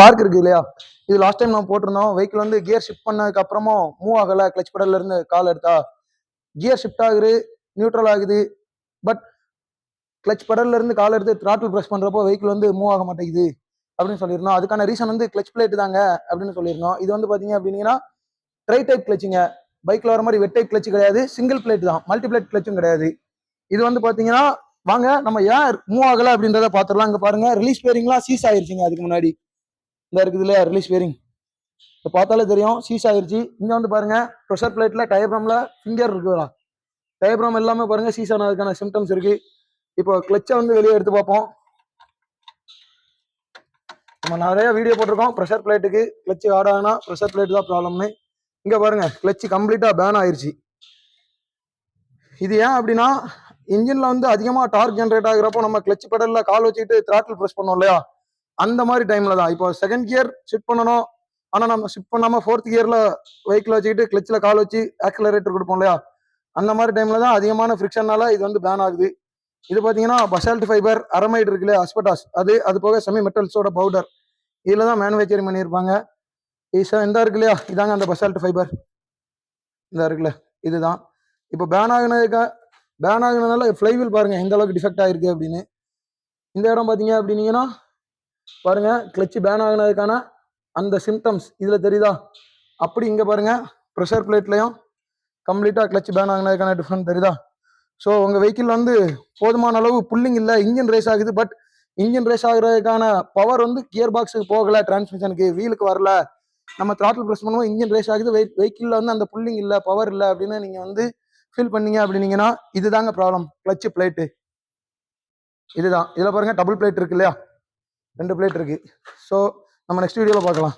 Spark இருக்கு இல்லையா, இது லாஸ்ட் டைம் நம்ம போட்டிருந்தோம். வெஹிக்கிள் வந்து கியர் ஷிஃப்ட் பண்ணதுக்கு அப்புறமும் மூவ் ஆகல, கிளச் பெடல்ல இருந்து கால் எடுத்தா கியர் ஷிஃப்ட் ஆகுது, நியூட்ரல் ஆகுது, பட் கிளச் பெடல்ல இருந்து கால் எடுத்து த்ராட்டில் பிரஸ் பண்றப்போ வெஹிக்கிள் வந்து மூவ் ஆக மாட்டேங்குது அப்படின்னு சொல்லியிருந்தோம். அதுக்கான ரீசன் வந்து கிளச் பிளேட் தாங்க அப்படின்னு சொல்லியிருந்தோம். இது வந்து பாத்தீங்க அப்படின்னா ட்ரை டைப் கிளச்சுங்க, பைக்ல வர மாதிரி வெட் டைப் கிளச் கிடையாது, சிங்கிள் பிளேட் தான், மல்டி பிளேட் கிளச்சும் கிடையாது. இது வந்து பாத்தீங்கன்னா வாங்க நம்ம ஏன் மூவ் ஆகல அப்படின்றத பாத்துடலாம். இங்க பாருங்க, ரிலீஸ் பேரிங்லாம் சீஸ் ஆயிருச்சுங்க. அதுக்கு முன்னாடி இந்த இருக்குது இல்லையா ரிலீஸ் பேரிங், இதை பார்த்தாலே தெரியும் சீஸ் ஆயிருச்சு. இங்க வந்து பாருங்க ப்ரெஷர் பிளேட்ல டயப்ராம்ல ஃபிங்கர் இருக்குதா, டயப்ராம் எல்லாமே பாருங்க சீஸ் ஆனதுக்கான சிம்டம்ஸ் இருக்கு. இப்போ கிளச்சை வந்து வெளியே எடுத்து பார்ப்போம். நம்ம நிறைய வீடியோ போட்டிருக்கோம் ப்ரெஷர் பிளேட்டுக்கு கிளச்சு ஆட் ஆகுனா ப்ரெஷர் பிளேட் தான் ப்ராப்ளம்னு. இங்க பாருங்க கிளச்சு கம்ப்ளீட்டா பேன் ஆயிருச்சு. இது ஏன் அப்படின்னா இன்ஜின்ல வந்து அதிகமா டார்க் ஜென்ரேட் ஆகுறப்போ நம்ம கிளச் பெடல்ல கால் வச்சுக்கிட்டு த்ராட்டில் ப்ரெஸ் பண்ணோம் இல்லையா, அந்த மாதிரி டைம்ல தான். இப்போ செகண்ட் கியர் ஷிஃப்ட் பண்ணணும், ஆனா நம்ம ஷிஃப்ட் பண்ணாம ஃபோர்த் கியர்ல வெஹிக்கிள் வச்சுக்கிட்டு கிளச்சில் கால் வச்சு ஆக்சிலரேட்டர் கொடுப்போம் இல்லையா, அந்த மாதிரி டைம்ல தான் அதிகமான ஃப்ரிக்ஷனால இது வந்து பேன் ஆகுது. இது பாத்தீங்கன்னா பசால்ட் ஃபைபர் அரமைடு இருக்குல்ல, அஸ்பெட்டாஸ், அது போக செமி மெட்டல்ஸோட பவுடர், இதுல தான் மேனுஃபேக்சரிங் பண்ணியிருப்பாங்க. இந்த இருக்கு இல்லையா, இதாங்க அந்த பசால்ட் ஃபைபர், இந்த இருக்குல்ல இதுதான். இப்போ பேன் ஆகுனதுனால ஃப்ளைவீல் பாருங்க எந்த அளவுக்கு டிஃபெக்ட் ஆயிருக்கு அப்படின்னு. இந்த இடம் பாத்தீங்க அப்படின்னீங்கன்னா பாருங்க கிளச் பேன் ஆகுனதுக்கான அந்த சிம்டம்ஸ் இதுல தெரியுதா. அப்படி இங்க பாருங்க ப்ரெஷர் பிளேட்லயும் கம்ப்ளீட்டா கிளச் பேன் ஆகுனதுக்கான டிஃபரன்ஸ் தெரியுதா. ஸோ உங்க வெஹிக்கிள் வந்து போதுமான அளவு புல்லிங் இல்லை, இன்ஜின் ரேஸ் ஆகுது, பட் இன்ஜின் ரேஸ் ஆகுறதுக்கான பவர் வந்து கியர் பாக்ஸுக்கு போகல, டிரான்ஸ்மிஷனுக்கு வீலுக்கு வரல. நம்ம த்ராட்டில் பிரஸ் பண்ணுவோம், இன்ஜின் ரேஸ் ஆகுது, வெஹிக்கிள்ல வந்து அந்த புல்லிங் இல்லை, பவர் இல்லை அப்படின்னு நீங்க வந்து ஃபீல் பண்ணீங்க அப்படின்னீங்கன்னா இதுதாங்க ப்ராப்ளம். கிளச் பிளேட்டு இதுதான். இதுல பாருங்க டபுள் பிளேட் இருக்கு இல்லையா, 2 பிளேட் இருக்கு. ஸோ நம்ம நெக்ஸ்ட் வீடியோல பார்க்கலாம்.